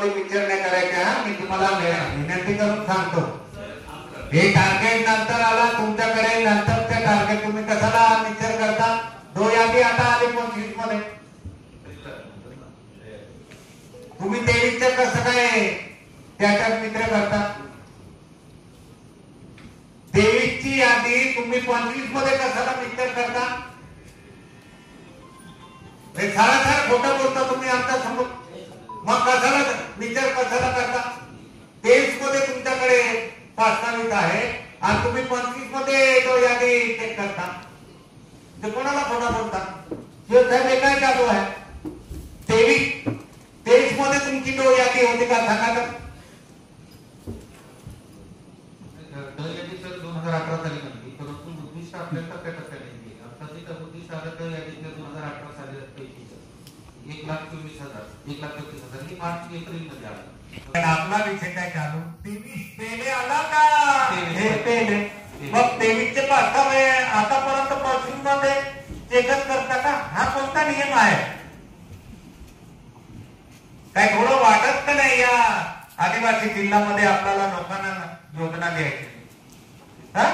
याच्यामध्ये विचार नाही करायचा. मी तुम्हाला विनंती करून सांगतो, हे टार्गेट नंतर आला तुमच्याकडे, नंतरचे टार्गेट तुम्ही कशाला विचार करता. 2 यादी आता आली 25 मध्ये, तुम्ही 23चे कसं काय त्याच्यात मित्र करता. 23ची यादी तुम्ही 25 मध्ये कशाला मित्र करता. हे सारा खोटं बोलता तुम्ही आमच्या समोर. मग कशाला विचार कशाला करता. 23 मध्ये तुमच्याकडे प्रस्तावित आहे आणि तुम्ही 25 मध्ये तो यादी चेक करता. ते कोणाला खोटा बोलता. हे काय चालू आहे. 23 मध्ये तुमची तो यादी होती का सांगा तर. 2018 साली नव्हती, परंतु उद्दिष्ट आपल्याला टप्प्याटप्प्याने दिली. आता जे उद्दिष्ट आलं तर यादीतल्या 2018 साली पैकीच 1,24,000 1,35,000 हे मार्च एप्रिल मध्ये आलं. पण आपला विषय काय चालू. 23 पहिले आला का. हे पहिले मग 23चे प्रस्ताव आतापर्यंत 25 मध्ये चेकच करता का. हा कोणता नियम आहे. काय थोडं वाटत का नाही या आदिवासी जिल्ह्यामध्ये आपल्याला लोकांना योजना द्यायची. हा